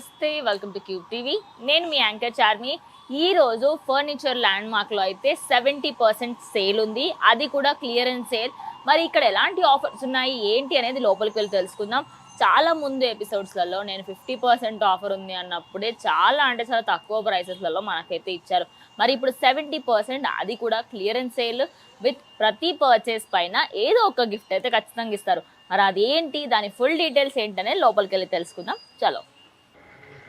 నమస్తే welcome to cube TV. నేను మీ anchor Charmi. ఈ రోజు ఫర్నిచర్ ల్యాండ్ మార్క్ లో అయితే 70% సేల్ ఉంది, అది కూడా క్లియరెన్స్ సేల్. మరి ఇక్కడ ఎలాంటి ఆఫర్స్ ఉన్నాయి ఏంటి అనేది లోపలికి వెళ్ళి తెలుసుకుందాం. చాలా ముందు ఎపిసోడ్స్లలో నేను 50% ఆఫర్ ఉంది అన్నప్పుడే చాలా అంటే చాలా తక్కువ ప్రైసెస్లలో మనకైతే ఇచ్చారు. మరి ఇప్పుడు 70%, అది కూడా క్లియరెన్స్ సేల్ విత్ ప్రతి పర్చేస్ పైన ఏదో ఒక గిఫ్ట్ అయితే ఖచ్చితంగా ఇస్తారు. మరి అదేంటి, దాని ఫుల్ డీటెయిల్స్ ఏంటనే లోపలికి వెళ్ళి తెలుసుకుందాం. చలో.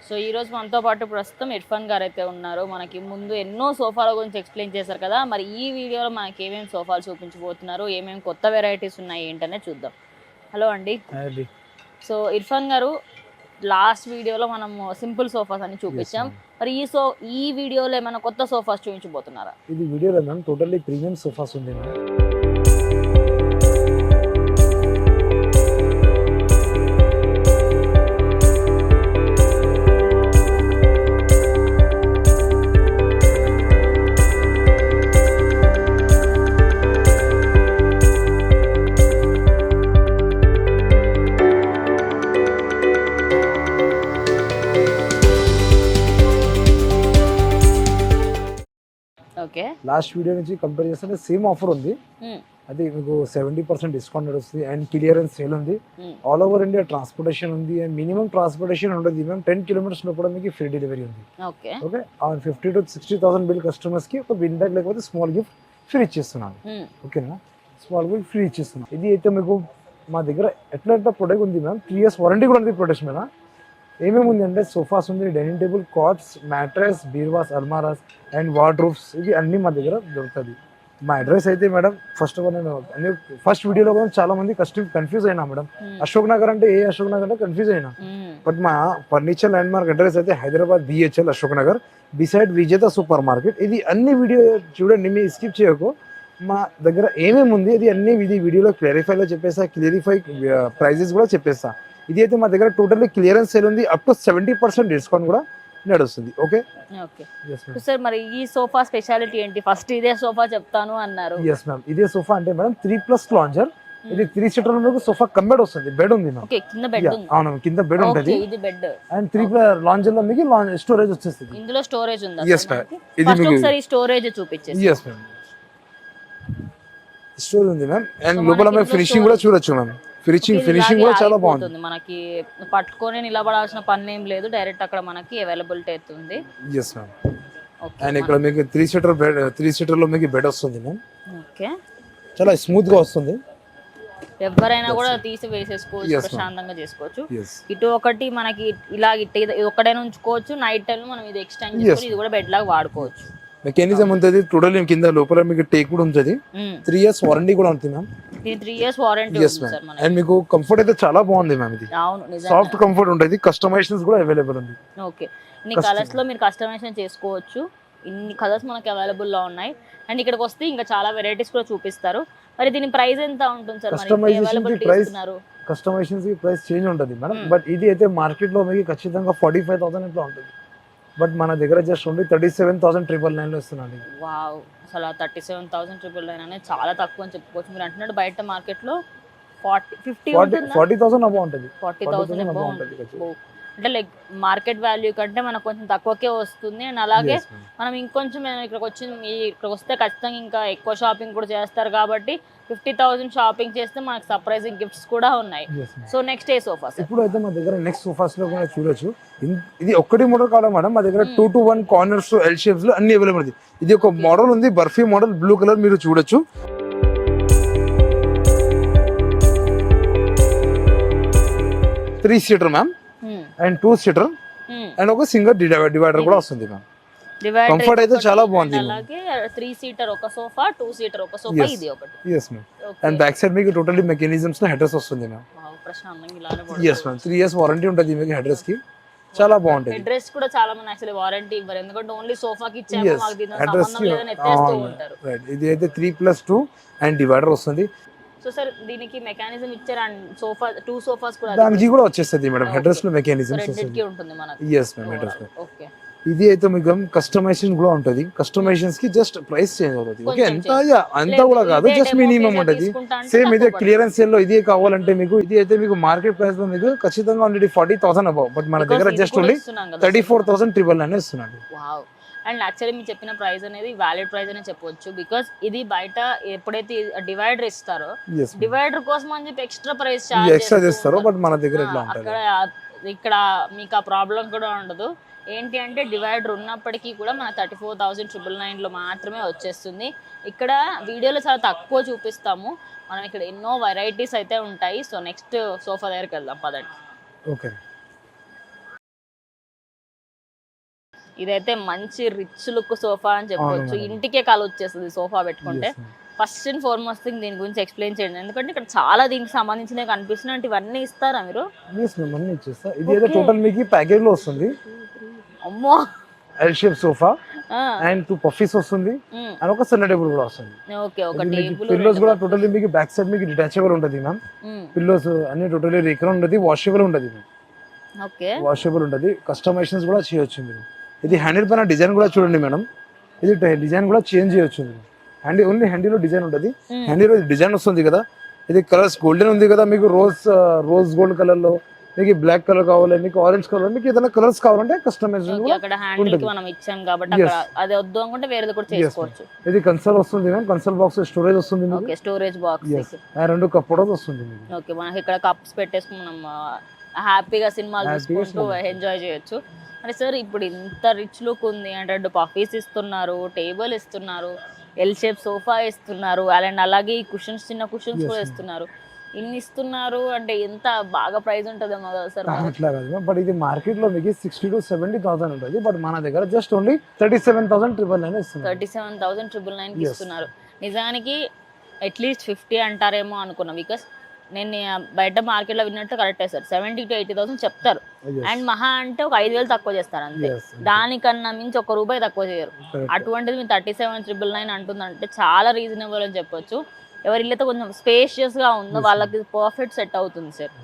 సో ఈరోజు మనతో పాటు ప్రస్తుతం ఇర్ఫాన్ గారు అయితే ఉన్నారు. మనకి ముందు ఎన్నో సోఫాల గురించి ఎక్స్ప్లెయిన్ చేశారు కదా, మరి ఈ వీడియోలో మనకి ఏమేమి సోఫాలు చూపించబోతున్నారు, ఏమేమి కొత్త వెరైటీస్ ఉన్నాయి ఏంటనే చూద్దాం. హలో అండి. సో ఇర్ఫాన్ గారు, లాస్ట్ వీడియోలో మనం సింపుల్ సోఫాస్ అని చూపించాం. మరి ఈ వీడియోలో ఏమైనా కొత్త సోఫాస్ చూపించబోతున్నారా? ఇది వీడియోలో మ్యామ్ టోటల్లీ ప్రీమియం సోఫాస్ ఉంది మ్యామ్. ఓకే, లాస్ట్ వీడియో నుంచి కంపేర్ చేస్తే సేమ్ ఆఫర్ ఉంది. అది మీకు 70% డిస్కౌంట్ వస్తుంది అండ్ క్లియరెన్స్ సేల్ ఉంది. ఆల్ ఓవర్ ఇండియా ట్రాన్స్పోర్టేషన్ ఉంది అండ్ మినిమం ట్రాన్స్పోర్టేషన్ ఉంటుంది మ్యామ్. 10 కిలోమీటర్స్ లోపల మీకు ఫ్రీ డెలివరీ ఉంది. ఓకే, 50,000 to 60,000 బిల్ కస్టమర్స్ కి ఒక విన్ బ్యాగ్ లేకపోతే స్మాల్ గిఫ్ట్ ఫ్రీ ఇచ్చేస్తున్నాను. ఓకేనా, స్మాల్ గిఫ్ట్ ఫ్రీ ఇచ్చేస్తున్నాను. ఇది అయితే మీకు మా దగ్గర ఎట్లా ప్రొడక్ట్ ఉంది మ్యామ్. 3 years వారంటీ కూడా ఉంది ప్రొడక్ట్స్ మీద. ఏమేమి ఉంది అంటే సోఫాస్ ఉంది, డైనింగ్ టేబుల్, కాట్స్, మ్యాట్రెస్, బీర్వాస్, అల్మారాస్ అండ్ వార్డ్రోబ్స్, ఇవి అన్నీ మా దగ్గర దొరుకుతుంది. మా అడ్రస్ అయితే మేడం, ఫస్ట్ ఆఫ్ ఆల్ నేను ఫస్ట్ వీడియోలో కూడా చాలా మంది కన్ఫ్యూజ్ అయినా మేడం. అశోక్ నగర్ అంటే ఏ అశోక్ నగర్ అంటే కన్ఫ్యూజ్ అయినా. బట్ మా ఫర్నిచర్ ల్యాండ్ మార్క్ అడ్రస్ అయితే హైదరాబాద్ BHL అశోక్ నగర్ బిసైడ్ విజేత సూపర్ మార్కెట్. ఇది అన్ని వీడియో చూడండి, మీ స్కిప్ చేయకు. మా దగ్గర ఏమేమి ఉంది ఇది అన్ని ఇది వీడియోలో క్లారిఫైలో చెప్పేస్తా. ప్రైజెస్ కూడా చెప్పేస్తా. ఇది అయితే మా దగ్గర టోటల్లీ క్లియరెన్స్ సేల్ ఉంది. అప్ టు 70% డిస్కౌంట్ కూడా నడుస్తుంది. ఓకే ఓకే సార్, మరి ఈ సోఫా స్పెషాలిటీ ఏంటి? ఫస్ట్ ఇదే సోఫా చెప్తాను అన్నారు. ఎస్ మ్యామ్, ఇదే సోఫా అంటే మేడం 3+ లాంజర్. ఇది 3 సీటర్ మీకు సోఫా కమ్ వస్తుంది. బెడ్ ఉంది మ్యామ్. కింద బెడ్ ఉంది. అవును, కింద బెడ్ ఉంటుంది. ఇది బెడ్ అండ్ 3 లాంజర్ లో మీకు స్టోరేజ్ వచ్చేస్తుంది. ఇందులో స్టోరేజ్ ఉందా? Yes ma'am. ఇది మీకు ఒకసారి స్టోరేజ్ చూపించేసి. ఎస్ మ్యామ్, స్టోరేజ్ ఉంది మ్యామ్. అండ్ లోపల మేము ఫినిషింగ్ కూడా చూడొచ్చు మ్యామ్. ఫినిషింగ్ కూడా చాలా బాగుంది. మనకి పట్టుకొని నిలబడాల్సిన పని ఏం లేదు, డైరెక్ట్ అక్కడ మనకి అవైలబిలిటీ అవుతుంది. Yes ma'am. అండ్ ఇక్కడ మీకు 3 సీటర్ లో మీకు బెడ్ వస్తుంది మ్యామ్. ఓకే, చాలా స్మూత్ గా వస్తుంది. ఎవరైనా కూడా తీసి వేసేసుకోవచ్చు, ప్రశాంతంగా చేసుకోవచ్చు. ఇటు ఒకటి మనకి ఇలా ఇది ఒక్కడైనా ఉంచుకోవచ్చు. నైట్ టైం మనం ఇది ఎక్స్టెండ్ చేసుకొని ఇది కూడా బెడ్ లాగా వాడుకోవచ్చు. మెకానిజం ఉంటుంది టోటల్. కింద లోపల మీకు టేక్ కూడా ఉంటుంది. 3 years వారంటీ కూడా ఉంటుంది మ్యామ్. 3 years వారంటీ ఉంది సార్. అండ్ మీకు కంఫర్ట్ అయితే చాలా బాగుంది మ్యామ్. ఇది సాఫ్ట్ కంఫర్ట్ ఉంటుంది. కస్టమైజేషన్స్ కూడా అవైలబుల్ ఉంది. ఓకే, ఇన్ని కలర్స్ లో మీరు కస్టమైజేషన్ చేసుకోవచ్చు. ఇన్ని కలర్స్ మనకి అవైలబుల్ లో ఉన్నాయి. అండ్ ఇక్కడికి వస్తే ఇంకా చాలా వెరైటీస్ కూడా చూపిస్తారు. మరి దీని ప్రైస్ ఎంత ఉంటుంది సార్? కస్టమైజేషన్ కి ప్రైస్ చేంజ్ ఉంటుంది మేడం. బట్ ఇది అయితే మార్కెట్ లో మీకు ఖచ్చితంగా 45,000 ఇట్లా ఉంటుంది. బట్ మన దగ్గర జస్ట్ ఓన్లీ 37,999 లో ఇస్తున్నాను. వావ్, అసలు 37,999 అనేది చాలా తక్కువ అని చెప్పుకోవచ్చు. మీరు అంటున్నాడు బయట మార్కెట్ లో 40,000 అబౌ ఉంటుంది. 40,000 అబౌ ఉంటుంది. అంటే లైక్ మార్కెట్ వాల్యూ కంటే మనకు కొంచెం తక్కువకే వస్తుంది. అండ్ అలాగే మనం ఇంకొంచెం ఇక్కడికి వస్తే ఖచ్చితంగా ఇంకా ఎక్కువ షాపింగ్ కూడా చేస్తారు కాబట్టి 50,000 షాపింగ్ చేస్తే మనకు సర్ప్రైజింగ్ గిఫ్ట్స్ కూడా ఉన్నాయి. సో నెక్స్ట్ ఏ సోఫాస్? ఇప్పుడు అయితే మా దగ్గర నెక్స్ట్ సోఫాస్ లో కూడా చూడొచ్చు. ఇది ఒక్కటి మోడల్ కాదు మేడం, మా దగ్గర 2 to 1 కార్నర్స్, ఎల్ షేప్స్ లో అన్ని అవైలబుల్ ఉంది. ఇది ఒక మోడల్ ఉంది, బర్ఫీ మోడల్, బ్లూ కలర్, మీరు చూడొచ్చు. 3 seater ma'am and 2 seater and ఒక సింగిల్ డివైడర్ కూడా వస్తుంది మ్యామ్. కంఫర్ట్ అయితే చాలా బాగుంది. అలాగే 3 సీటర్ ఒక సోఫా, 2 సీటర్ ఒక సోఫా, ఇది ఒకటి. yes ma'am. And back side మీకు టోటల్లీ మెకానిజమ్స్ లో హెడ్రెస్ వస్తుంది మ్యామ్. ప్రశాంతంగా ఇలానే పడుతుంది. yes ma'am, 3 years వారంటీ ఉంటుంది మీకు హెడ్రెస్ కి. చాలా బాగుంటుంది. హెడ్రెస్ కూడా చాలా మంది యాక్చువల్లీ వారంటీ ఇవ్వరు, ఎందుకంటే ఓన్లీ సోఫాకి ఇచ్చాము మాకు దీని సంబంధం లేదని ఎత్తేస్తూ ఉంటారు. ఇది అయితే 3+2 అండ్ డివైడర్ వస్తుంది. సో సార్ దీనికి మెకానిజం ఇచ్చారు. అండ్ సోఫా 2 సోఫాస్ కూడా దానికి కూడా వచ్చేస్తుంది మేడం. హెడ్రెస్ లో మెకానిజం రెండిటికి ఉంటుంది మనకి. yes ma'am, హెడ్రెస్ లో. ఓకే, ఇది అయితే మీకు కస్టమైజేషన్ కూడా ఉంటుంది. కస్టమైజేషన్స్ కి జస్ట్ ప్రైస్ చేంజ్ అవుతుంది. ఓకే, కొంచెం అంతా కూడా కాదు, జస్ట్ మినిమం ఉంటుంది. సేమ్ ఇదే క్లియరెన్స్ సేల్ లో ఇదే కావాలంటే మీకు ఇది అయితే మీకు మార్కెట్ ప్రైస్ లో మీకు ఖచ్చితంగా ఉండేది 40,000 అబౌవ్. బట్ మన దగ్గర జస్ట్ ఓన్లీ 34,999 ఇస్తున్నాడు. వావ్. అండ్ యాక్చువల్లీ మీరు చెప్పిన ప్రైస్ అనేది వ్యాలిడ్ ప్రైస్ అనే చెప్పొచ్చు. బికాస్ ఇది బయట ఎప్పుడైతే డివైడర్ ఇస్తారో డివైడర్ కోసం అని చెప్పి ఎక్స్ట్రా ప్రైస్ ఎక్స్ట్రా చేస్తారు. బట్ మన దగ్గర ఇట్లా ఉంటుంది. ఇక్కడ మీకు ఆ ప్రాబ్లం కూడా ఉండదు. ఏంటి అంటే డివైడర్ ఉన్నప్పటికీ కూడా మన 34,999లో మాత్రమే వచ్చేస్తుంది. ఇక్కడ వీడియోలో చాలా తక్కువ చూపిస్తాము మనం, ఇక్కడ ఎన్నో వెరైటీస్ అయితే ఉంటాయి. సో నెక్స్ట్ సోఫా దగ్గరికి వెళ్దాం పదండి. ఓకే, ఇదైతే మంచి రిచ్ లుక్ సోఫా అని చెప్పొచ్చు. ఇంటికే కాలు వచ్చేస్తుంది సోఫా పెట్టుకుంటే. ఫస్ట్ అండ్ ఫార్మోస్ట్ థింగ్ దీని గురించి ఎక్స్ప్లెయిన్ చేయండి, ఎందుకంటే ఇక్కడ చాలా దీనికి సంబంధించినవి కనిపిస్తున్నాయి. ఇవన్నీ ఇస్తారా మీరు? ఇది అయితే టోటల్ మీకు ప్యాకేజ్ లో వస్తుంది. అమ్మో, L shape sofa and 2 puffies వస్తుంది అండ్ ఒక సెంటర్ టేబుల్ కూడా వస్తుంది. ఓకే, ఒక టేబుల్. పిల్లోస్ కూడా టోటల్లీ మీకు బ్యాక్ సైడ్ మీకు డిటాచబుల్ ఉంటుంది మ్యామ్. పిల్లోస్ అన్ని టోటల్లీ రికర్ ఉంటుంది, వాషబుల్ ఉంటుంది. ఓకే, వాషబుల్ ఉంటుంది. కస్టమైజేషన్స్ కూడా చేయొచ్చు మీరు. ఇది హ్యాండిల్ పైన డిజైన్ కూడా చూడండి మేడం, ఇది డిజైన్ కూడా చేంజ్ చేయొచ్చు మీరు. హ్యాండిల్ ఓన్లీ హ్యాండిల్ లో డిజైన్ ఉంటుంది. హ్యాండిల్ డిజైన్ వస్తుంది కదా, ఇది కలర్స్ గోల్డెన్ ఉంది కదా, మీకు రోజ్ గోల్డ్ కలర్ లో, మీకు బ్లాక్ కలర్ కావాలి, మీకు ఆరెంజ్ కలర్, మీకు ఏదైనా కలర్స్ కావాలంటే కస్టమైజేషన్ కూడా అక్కడ హ్యాండిల్ కి మనం ఇచ్చాం కాబట్టి అక్కడ అది వద్దు అనుకుంటే వేరేది కూడా చేసుకోవచ్చు. ఇది కన్సోల్ వస్తుంది మ్యామ్, కన్సోల్ బాక్స్ స్టోరేజ్ వస్తుంది. Okay, storage box. 2 కప్బోర్డ్స్ వస్తుంది. ఓకే, మనకి ఇక్కడ కప్స్ పెట్టేసుకుని మనం హ్యాపీగా సినిమాలు చూసుకుంటూ ఎంజాయ్ చేయొచ్చు. అంటే సార్ ఇప్పుడు ఇంత రిచ్ లుక్ ఉంది అంటే 2 పఫీస్ ఇస్తున్నారు, టేబుల్ ఇస్తున్నారు, ఎల్ షేప్ సోఫా ఇస్తున్నారు, అండ్ అలాగే ఈ కుషన్స్, చిన్న కుషన్స్ కూడా ఇస్తున్నారు. ఇన్ని ఇస్తున్నారు అంటే ఎంత బాగా ప్రైస్ ఉంటుందేమో కదా సార్? అట్లా కాదు, బట్ ఇది మార్కెట్ లో మీకు 60,000 to 70,000 ఉంటుంది. బట్ మన దగ్గర జస్ట్ ఓన్లీ 37,999 ఇస్తున్నారు. 37,999 ఇస్తున్నారు. నిజానికి అట్లీస్ట్ 50 అంటారేమో అనుకున్నా, బికాస్ నేను బయట మార్కెట్లో విన్నట్టు కరెక్టే సార్, 70,000 to 80,000 చెప్తారు. అండ్ మహా అంటే ఒక 5,000 తక్కువ చేస్తారు అంతే, దానికన్నా మించి ₹1 తక్కువ చేయరు. అటువంటిది మీరు 37,999 అంటుందంటే చాలా రీజనబుల్ అని చెప్పొచ్చు. ఎవరి ఇల్లు అయితే కొంచెం స్పేషియస్ గా ఉందో వాళ్ళకి పర్ఫెక్ట్ సెట్ అవుతుంది సార్.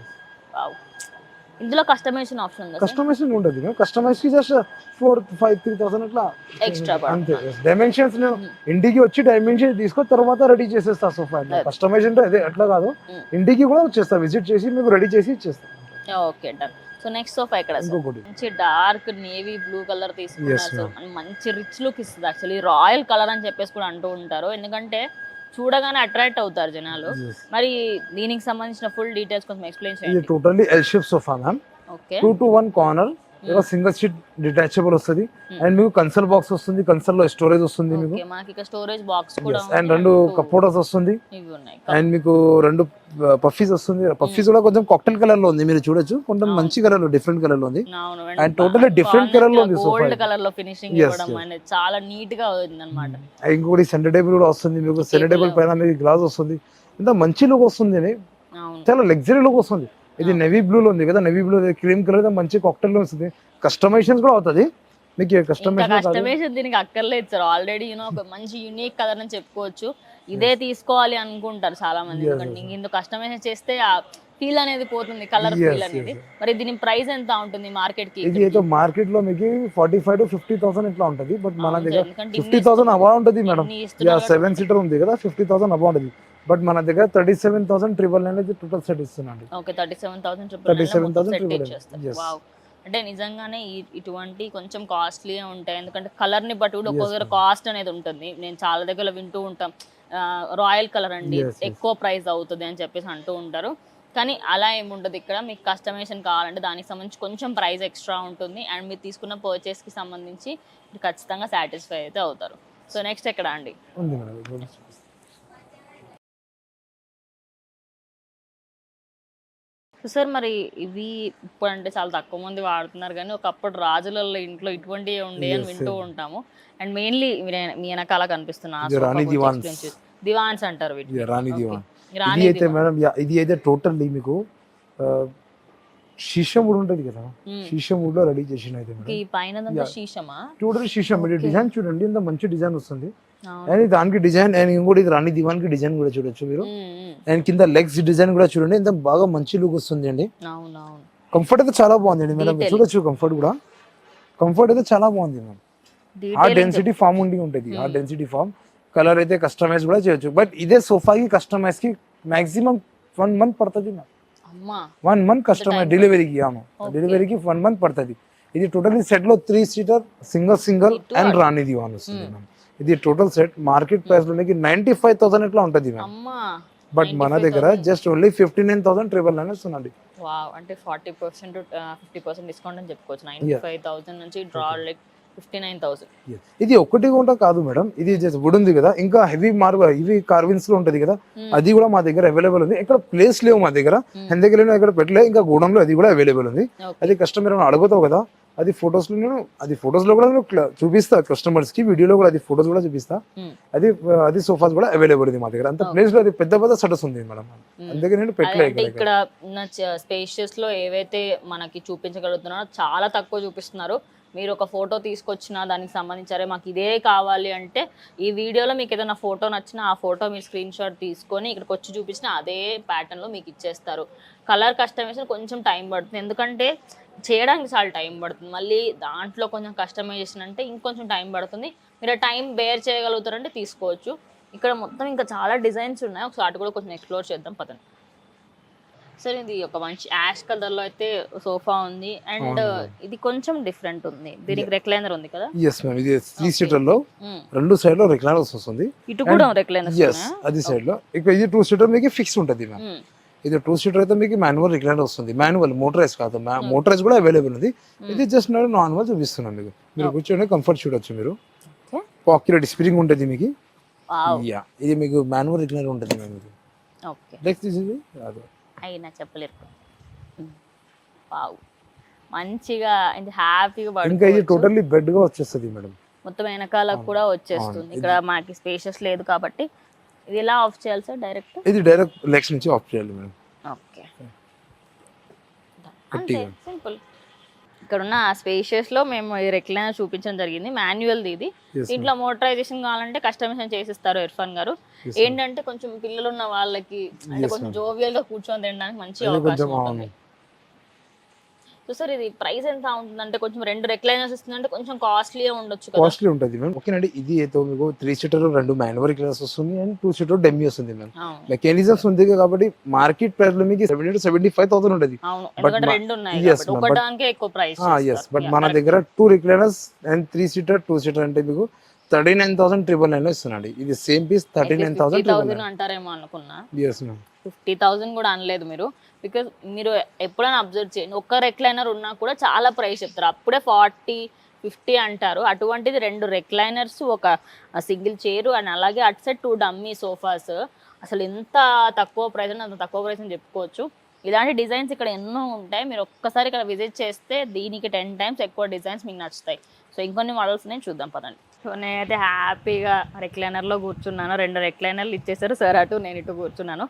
ఇందులో కస్టమైజేషన్ ఆప్షన్ ఉందా? కస్టమైజేషన్ ఉంటుంది, కస్టమైజ్ కి జస్ట్ 4,500-3,000 అట్లా ఎక్స్ట్రా అంతే. డైమెన్షన్స్ ఇంటికి వచ్చి డైమెన్షన్ తీసుకొని తర్వాత రెడీ చేసేస్తా సోఫా. కస్టమైజేషన్ అదే అట్లా కాదు, ఇంటికి కూడా వచ్చేస్తా, విజిట్ చేసి మీకు రెడీ చేసి ఇచ్చేస్తా. Okay, done. So next sofa ఇక్కడ మంచి డార్క్ నేవీ బ్లూ కలర్ తీసుకున్నారు. మంచి రిచ్ లుక్ ఇస్తుంది. యాక్చువల్లీ రాయల్ కలర్ అని చెప్పేసి కూడా అంటూ ఉంటారు, ఎందుకంటే చూడగానే అట్రాక్ట్ అవుతారు జనాలు. మరి దీనికి సంబంధించిన ఫుల్ డీటెయిల్స్ కొంచెం ఎక్స్ప్లెయిన్ చేయండి. ఇది totally L shape sofa ma'am. Okay, 2 to 1 corner, single seat detachable వస్తుంది. అండ్ మీకు కన్సోల్ బాక్స్ వస్తుంది, కన్సోల్ లో స్టోరేజ్ వస్తుంది మీకు. మనకి ఇక్కడ స్టోరేజ్ బాక్స్ కూడా అండ్ 2 కప్బోర్డ్స్ వస్తుంది. అండ్ మీకు 2 పఫీస్ వస్తుంది. పఫీస్ కూడా కొంచెం కాక్టైల్ కలర్ లో ఉంది, మీరు చూడొచ్చు, కొంచెం మంచి కలర్ లో, డిఫరెంట్ కలర్ లో ఉంది. అండ్ టోటల్లీ డిఫరెంట్ కలర్ లో ఉంది. గోల్డ్ కలర్ లో ఫినిషింగ్ ఇవ్వడం అనేది చాలా నీట్ గా ఉంది అన్నమాట. ఇంకోటి సెంటర్ టేబుల్ కూడా వస్తుంది మీకు, సెంటర్ టేబుల్ పైన మీకు గ్లాస్ వస్తుంది. ఇంత మంచి లుక్ వస్తుంది, చాలా లగ్జరీ లుక్ వస్తుంది. ఇది నెవీ బ్లూ లో ఉంది కదా, నెవీ బ్లూ క్రీమ్ కలర్ మంచి కాక్టైల్ లో వస్తుంది. కస్టమైజేషన్ కూడా అవుతుంది మీకు. కస్టమైజేషన్ దీనికి అక్కర్లేదు సార్, ఆల్రెడీ ఒక మంచి యూనిక్ కలర్ అని చెప్పుకోవచ్చు. ఇదే తీసుకోవాలి అనుకుంటారు చాలా మంది, ఎందుకంటే ఇందులో కస్టమైజేషన్ చేస్తే ఆ ఫీల్ అనేది పోతుంది, కలర్ ఫీల్ అనేది. మరి దీని ప్రైస్ ఎంత ఉంటుంది మార్కెట్ కి? ఇది అయితే మార్కెట్ లో మీకు 45,000 to 50,000 ఇట్లా ఉంటది. బట్ మన దగ్గర 50,000 అబౌ ఉంటుంది మేడం. 7 సీటర్ ఉంది కదా, 50,000 అబౌ ఉంటుంది. బట్ మన దగ్గర 37,999 టోటల్ సెట్ ఇస్తున్నాడు. ఓకే, 37,999. వావ్. అంటే నిజంగానే ఇటువంటి కొంచెం కాస్ట్లీ ఉంటాయి, ఎందుకంటే కలర్ ని బట్టి కూడా ఒక్కొక్క దగ్గర కాస్ట్ అనేది ఉంటుంది. నేను చాలా దగ్గర వింటూ ఉంటాం, రాయల్ కలర్ అండి ఎక్కువ ప్రైస్ అవుతుంది అని చెప్పేసి అంటూ ఉంటారు. కానీ అలా ఏముండదు, ఇక్కడ మీకు కస్టమైజేషన్ కావాలంటే దానికి సంబంధించి కొంచెం ప్రైస్ ఎక్స్ట్రా ఉంటుంది. అండ్ మీరు తీసుకున్న పర్చేస్కి సంబంధించి ఖచ్చితంగా సాటిస్ఫై అయితే అవుతారు. సో నెక్స్ట్ ఎక్కడ అండి? సార్ మరి ఇవి ఇప్పుడు అంటే చాలా తక్కువ మంది వాడుతున్నారు, కానీ ఒకప్పుడు రాజులలో ఇంట్లో ఇటువంటివి ఉండే అని వింటూ ఉంటాము. అండ్ మెయిన్లీ మీ వెనకాల కనిపిస్తున్న దివాన్స్ అంటారు వీటిని. ఇది అయితే మేడం, ఇది అయితే టోటల్లీ మీకు శీషం వుడ్ ఉంటుంది కదా, శీషం వుడ్ లో రెడీ చేసిన అయితే టోటల్ శీషం. డిజైన్ చూడండి, ఇంత మంచి డిజైన్ వస్తుంది. అండ్ దానికి డిజైన్, అండ్ ఇంకోటి రాణి దివాన్ కి డిజైన్ కూడా చూడొచ్చు మీరు. అండ్ కింద లెగ్స్ డిజైన్ కూడా చూడండి, ఇంత బాగా మంచి లుక్ వస్తుంది అండి. కంఫర్ట్ అయితే చాలా బాగుంది అండి మేడం, చూడొచ్చు కంఫర్ట్ కూడా. కంఫర్ట్ అయితే చాలా బాగుంది మ్యామ్. ఆ డీటెయిలింగ్ డెన్సిటీ ఫామ్ ఉండి ఉంటుంది, ఆ డెన్సిటీ ఫామ్. కలర్ అయితే కస్టమైజ్ కూడా చేయొచ్చు, బట్ ఇదే సోఫాకి కస్టమైజ్ కి మాక్సిమం 1 మంత్ పడుతుంది మ్యామ్. అమ్మా 1 మంత్ కస్టమైజ్ డెలివరీకి, అవును డెలివరీకి 1 మంత్ పడుతుంది. ఇది టోటల్ సెట్ లో 3 సీటర్ సింగిల్ అండ్ రాణిది వన్ వస్తుంది మ్యామ్. ఇది టోటల్ సెట్ మార్కెట్ ప్రైస్ లో 95,000 ఎట్లా ఉంటుంది మ్యామ్. అమ్మా బట్ మన దగ్గర జస్ట్ ఓన్లీ 59,999 వస్తుంది. వావ్, అంటే 40% 50% డిస్కౌంట్ అని చెప్పుకోవచ్చు. 95,000 నుంచి డ్రా లైక్ 59,000. ఇది ఒక్కటి కూడా కాదు మేడం, ఇది జస్ట్ వుడ్ ఉంది కదా, ఇంకా హెవీ కార్విన్స్ లో ఉంటది కదా, అది కూడా మా దగ్గర అవైలబుల్ ఉంది. ఇక్కడ ప్లేస్ లేవు మా దగ్గర, ఎందుకు ఇక్కడ పెట్టలే, ఇంకా గోడంలో అది కూడా అవైలబుల్ ఉంది. అది కస్టమర్ అడుగుతావు కదా, అది ఫొటోస్ లో కూడా నేను చూపిస్తా కస్టమర్స్ కి, వీడియోలో కూడా అది ఫొటోస్ కూడా చూపిస్తా. అది సోఫాస్ కూడా అవైలబుల్ ఉంది మా దగ్గర. అంత ప్లేస్ లో అది పెద్ద సెటస్ ఉంది మేడం, అందుకే నేను పెట్టలేదు. ఇక్కడ స్పేషియస్ లో ఏవైతే మనకి చూపించగలుగుతున్నారో చాలా తక్కువ చూపిస్తున్నారు. మీరు ఒక ఫోటో తీసుకొచ్చినా దానికి సంబంధించారే మాకు ఇదే కావాలి అంటే, ఈ వీడియోలో మీకు ఏదైనా ఫోటో నచ్చినా ఆ ఫోటో మీరు స్క్రీన్ షాట్ తీసుకొని ఇక్కడికి వచ్చి చూపించిన అదే ప్యాటర్న్లో మీకు ఇచ్చేస్తారు. కలర్ కస్టమైజేషన్ కొంచెం టైం పడుతుంది, ఎందుకంటే చేయడానికి చాలా టైం పడుతుంది. మళ్ళీ దాంట్లో కొంచెం కస్టమైజేషన్ అంటే ఇంకొంచెం టైం పడుతుంది. మీరు టైం బేర్ చేయగలుగుతారంటే తీసుకోవచ్చు. ఇక్కడ మొత్తం ఇంకా చాలా డిజైన్స్ ఉన్నాయి, ఒకసారి అటు కూడా కొంచెం ఎక్స్ప్లోర్ చేద్దాం పదండి. సరే, ఇది ఒక మంచి యాష్ కలర్ లో అయితే సోఫా ఉంది, అండ్ ఇది కొంచెం డిఫరెంట్ ఉంది. దీనికి రెక్లైనర్ ఉంది కదా? yes ma'am, ఇది 3 సీటర్ లో రెండు సైడ్ లో రెక్లైనర్స్ వస్తుంది. ఇటు కూడా రెక్లైనర్? yes, అది సైడ్ లో. ఇక ఇది 2 సీటర్ మీకు ఫిక్స్ ఉంటుంది మ్యామ్. ఇది 2 సీటర్ అయితే మీకు మాన్యువల్ రెక్లైనర్ వస్తుంది, మాన్యువల్ మోటరైజ్ కాదు, మోటరైజ్ కూడా అవైలబుల్ ఉంది. ఇది జస్ట్ నేను నార్మల్ చూపిస్తున్నాను మీకు, మీరు కూర్చొని కంఫర్ట్ చూడొచ్చు. మీరు పాకెట్ స్ప్రింగ్ ఉంటుంది మీకు. ఇది మీకు మాన్యువల్ రెక్లైనర్ ఉంటుంది మ్యామ్. ఇది ఓకే, నెక్స్ట్ ఇది రాదు అయినా చెప్పలేరు. వావ్, మంచిగా హ్యాపీగా పడుకోవచ్చు. ఇంకా ఇది టోటల్లీ బెడ్ గా వచ్చేస్తుంది మేడం, మొత్తం వెనకాల కూడా వచ్చేస్తుంది. ఇక్కడ మనకి స్పేషియస్ లేదు కాబట్టి ఇది ఎలా ఆఫ్ చేయాలి సార్? డైరెక్ట్ ఇది డైరెక్ట్ లెగ్స్ నుంచి ఆఫ్ చేయాలి మేడం. ఓకే, అంతే సింపుల్. ఇక్కడ ఉన్న స్పేషియస్ లో మేము ఈ రెక్లైనర్ చూపించడం జరిగింది, మాన్యువల్ ఇది. దీంట్లో మోటరైజేషన్ కావాలంటే కస్టమైజేషన్ చేసిస్తారు ఇర్ఫాన్ గారు. ఏంటంటే కొంచెం పిల్లలు ఉన్న వాళ్ళకి అంటే కొంచెం జోవియల్ గా కూర్చొని తినడానికి మంచి అవకాశం ఉంటుంది. సో సార్, ఇది ప్రైస్ ఎంత ఉంటుంది? అంటే కొంచెం 2 రెక్లైనర్స్ ఇస్తుందంటే కొంచెం కాస్ట్లీ ఉండొచ్చు కదా? కాస్ట్లీ ఉంటుంది మ్యామ్. ఓకేనండి, ఇది అయితే మీకు 3 సీటర్ 2 మాన్యువల్ రెక్లైనర్స్ వస్తుంది అండ్ 2 సీటర్ డెమ్మీ వస్తుంది మ్యామ్. మెకానిజమ్స్ ఉంది కాబట్టి మార్కెట్ ప్రైస్ లో మీకు 70,000-75,000 ఉంటుంది. అవును, ఎందుకంటే రెండు ఉన్నాయి కాబట్టి ఒకదానికే ఎక్కువ ప్రైస్. yes, బట్ మన దగ్గర 2 రెక్లైనర్స్ అండ్ 3 సీటర్ 2 సీటర్ అంటే మీకు 39,999 లో ఇస్తున్నాండి. ఇది సేమ్ పీస్ 39,000 అంటారేమో అనుకున్నా. yes ma'am, 50,000 కూడా అనలేదు మీరు. బికాజ్ మీరు ఎప్పుడైనా అబ్జర్వ్ చేయండి, ఒక్క రెక్లైనర్ ఉన్నా కూడా చాలా ప్రైస్ చెప్తారు, అప్పుడే 40-50 అంటారు. అటువంటిది 2 రెక్లైనర్స్, ఒక సింగిల్ చైర్ అండ్ అలాగే అటు సైడ్ 2 డమ్మీ సోఫాస్. అసలు ఎంత తక్కువ ప్రైస్ అంటే అంత తక్కువ ప్రైస్ అని చెప్పుకోవచ్చు. ఇలాంటి డిజైన్స్ ఇక్కడ ఎన్నో ఉంటాయి, మీరు ఒక్కసారి ఇక్కడ విజిట్ చేస్తే దీనికి 10 times ఎక్కువ డిజైన్స్ మీకు నచ్చుతాయి. సో ఇంకొన్ని మోడల్స్ నేను చూద్దాం పదండి. సో నేనైతే హ్యాపీగా రెక్లైనర్లో కూర్చున్నాను. 2 రెక్లైనర్లు ఇచ్చేసారు సార్, అటు నేను ఇటు కూర్చున్నాను.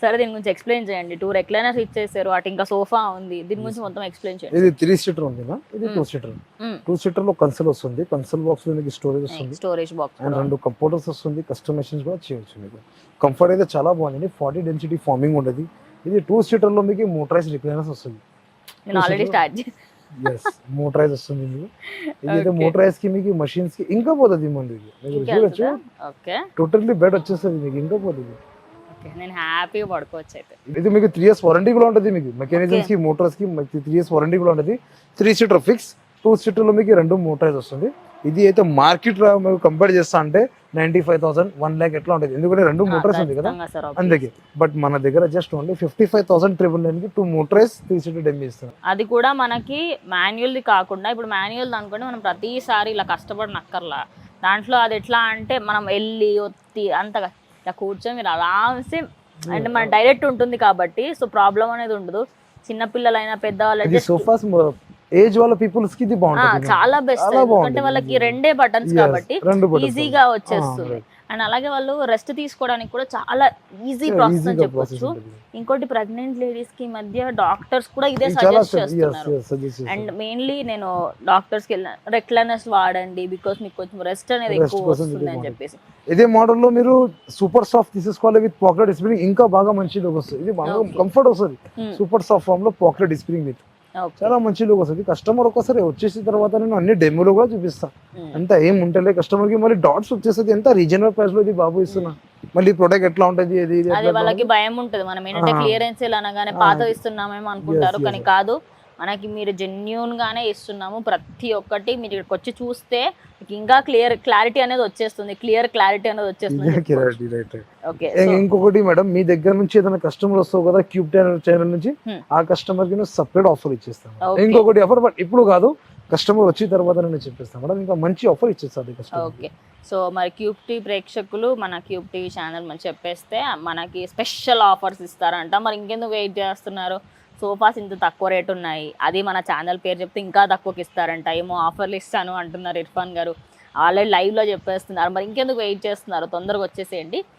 సరే, దీని గురించి ఎక్స్ప్లెయిన్ చేయండి. 2 రెక్లైనర్స్ ఇచ్చేసారు, అటు ఇంకా సోఫా ఉంది, దీని గురించి మొత్తం ఎక్స్ప్లెయిన్ చేయండి. ఇది 3 సీటర్ ఉంది మ్యామ్, ఇది 2 సీటర్. 2 సీటర్ లో కన్సోల్ వస్తుంది, కన్సోల్ బాక్స్ లో మీకు స్టోరేజ్ వస్తుంది, స్టోరేజ్ బాక్స్ అండ్ 2 కంప్యూటర్స్ వస్తుంది, కస్టమైజేషన్స్ కూడా చేయొచ్చు మీకు. కంఫర్ట్ అయితే చాలా బాగుంది, 40 డెన్సిటీ ఫార్మింగ్ ఉంటుంది. ఇది 2 సీటర్ లో మీకు మోటరైజ్ రిక్లైనర్స్ వస్తుంది. నేను ఆల్రెడీ స్టార్ట్ చేశాను. yes, మోటరైజ్ వస్తుంది మీకు. ఇది మోటరైజ్ కి మీకు మషిన్స్ కి ఇంకా పోతుంది ముందు. మీరు చూడొచ్చు, ఓకే, టోటల్లీ బెడ్ వచ్చేస్తుంది మీకు, ఇంకా పోతుంది. నేను హ్యాపీగా పడుకోవచ్చు. అయితే ఇది మీకు 3 years వారంటీ కూడా ఉంటుంది మీకు, మెకానిజమ్స్ కి మోటార్స్ కి 3 years వారంటీ కూడా ఉంటుంది. 3 సీటర్ ఫిక్స్, 2 సీటర్ లో మీకు 2 మోటరైజ్ వస్తుంది. ఇది అయితే మార్కెట్ మీకు కంపేర్ చేస్తా అంటే 95,000, 1 lakh ఎట్లా ఉంటుంది, ఎందుకంటే 2 మోటరైజ్ ఉంది కదా అందుకే. బట్ మన దగ్గర జస్ట్ ఓన్లీ 55,999 కి 2 మోటరైజ్ 3 సీటర్ డెమ్మీ ఇస్తాం. అది కూడా మనకి మాన్యువల్ది కాకుండా, ఇప్పుడు మాన్యువల్ అనుకోండి మనం ప్రతిసారి ఇలా కష్టపడినక్కర్లా. దాంట్లో అది ఎట్లా అంటే మనం వెళ్ళి ఒత్తి అంతగా ఇలా కూర్చొని మీరు ఆరామ్సే, అంటే మన డైరెక్ట్ ఉంటుంది కాబట్టి సో ప్రాబ్లం అనేది ఉండదు. చిన్నపిల్లలైనా పెద్దవాళ్ళైతే సోఫాస్ ఏజ్ వాళ్ళ పీపుల్స్ కి ఇది బాగుంటుంది, చాలా బెస్ట్. ఎందుకంటే వాళ్ళకి 2 buttons కాబట్టి ఈజీగా వచ్చేస్తుంది. అండ్ అలాగే వాళ్ళు రెస్ట్ తీసుకోవడానికి కూడా చాలా ఈజీ ప్రాసెస్ అని చెప్పొచ్చు. ఇంకోటి ప్రెగ్నెంట్ లేడీస్ కి మధ్య డాక్టర్స్ కూడా ఇదే సజెస్ట్ చేస్తున్నారు. అండ్ మెయిన్లీ నేను డాక్టర్స్ కి వెళ్ళిన రెక్లైనర్స్ వాడండి, బికాస్ మీకు కొంచెం రెస్ట్ అనేది ఎక్కువ వస్తుంది అని చెప్పేసి. ఇదే మోడల్ లో మీరు సూపర్ సాఫ్ట్ తీసుకోవాలి విత్ పాకెట్ స్ప్రింగ్, ఇంకా బాగా మంచిది వస్తుంది. ఇది బాగా కంఫర్ట్ వస్తుంది సూపర్ సాఫ్ట్ ఫామ్ లో పాకెట్ స్ప్రింగ్ విత్. ఓకే చాలా మంచి లుక్ వస్తుంది. కస్టమర్ ఒక్కసారి వచ్చేసిన తర్వాత నేను అన్ని డెమోలో కూడా చూపిస్తాను. అంత ఏం ఉంటలే కస్టమర్ కి మళ్ళీ డాట్స్ వచ్చేస్తుంది ఎంత రీజనబుల్ ప్రైస్ లో ఇది బాబు ఇస్తున్నా. మళ్ళీ ప్రొడక్ట్ ఎట్లా ఉంటది ఇది ఇది అదే వాళ్ళకి భయం ఉంటది మనం ఏంటంటే క్లియరెన్స్ అనగానే పాత ఇస్తున్నామేమో అనుకుంటారు, కానీ కాదు, మనకి మీరు జెన్యూన్ గానే ఇస్తున్నాము. ప్రతి ఒక్కటి మీరు ఇక్కడికి వచ్చి చూస్తే మీకు ఇంకా క్లారిటీ అనేది వచ్చేస్తుంది, క్లారిటీ అనేది వచ్చేస్తుంది. ఓకే ఇంకొకటి మేడం, మీ దగ్గర నుంచి ఏదైనా కస్టమర్ వస్తావు కదా క్యూబ్ ఛానల్ నుంచి, ఆ కస్టమర్ కి సపరేట్ ఆఫర్ ఇచ్చేస్తాను. ఇంకొకటి ఆఫర్, బట్ ఇప్పుడు కాదు, కస్టమర్ వచ్చిన తర్వాత నేను చెప్పేస్తాను మేడం, ఇంకా మంచి ఆఫర్ ఇచ్చేస్తాను కస్టమర్. ఓకే సో మరి క్యూబ్ టీ ప్రేక్షకులు మన క్యూబ్ టీవీ ఛానల్ మనం చెప్పేస్తే మనకి స్పెషల్ ఆఫర్స్ ఇస్తారంట. మరి ఇంకెందుకు వెయిట్ చేస్తున్నారు? సోఫాస్ ఇంత తక్కువ రేట్ ఉన్నాయి, అది మన ఛానల్ పేరు చెప్తే ఇంకా తక్కువకి ఇస్తారంట. ఏమో ఆఫర్లు ఇస్తాను అంటున్నారు ఇర్ఫాన్ గారు, ఆల్రెడీ లైవ్లో చెప్పేస్తున్నారు. మరి ఇంకెందుకు వెయిట్ చేస్తున్నారు? తొందరగా వచ్చేసేయండి.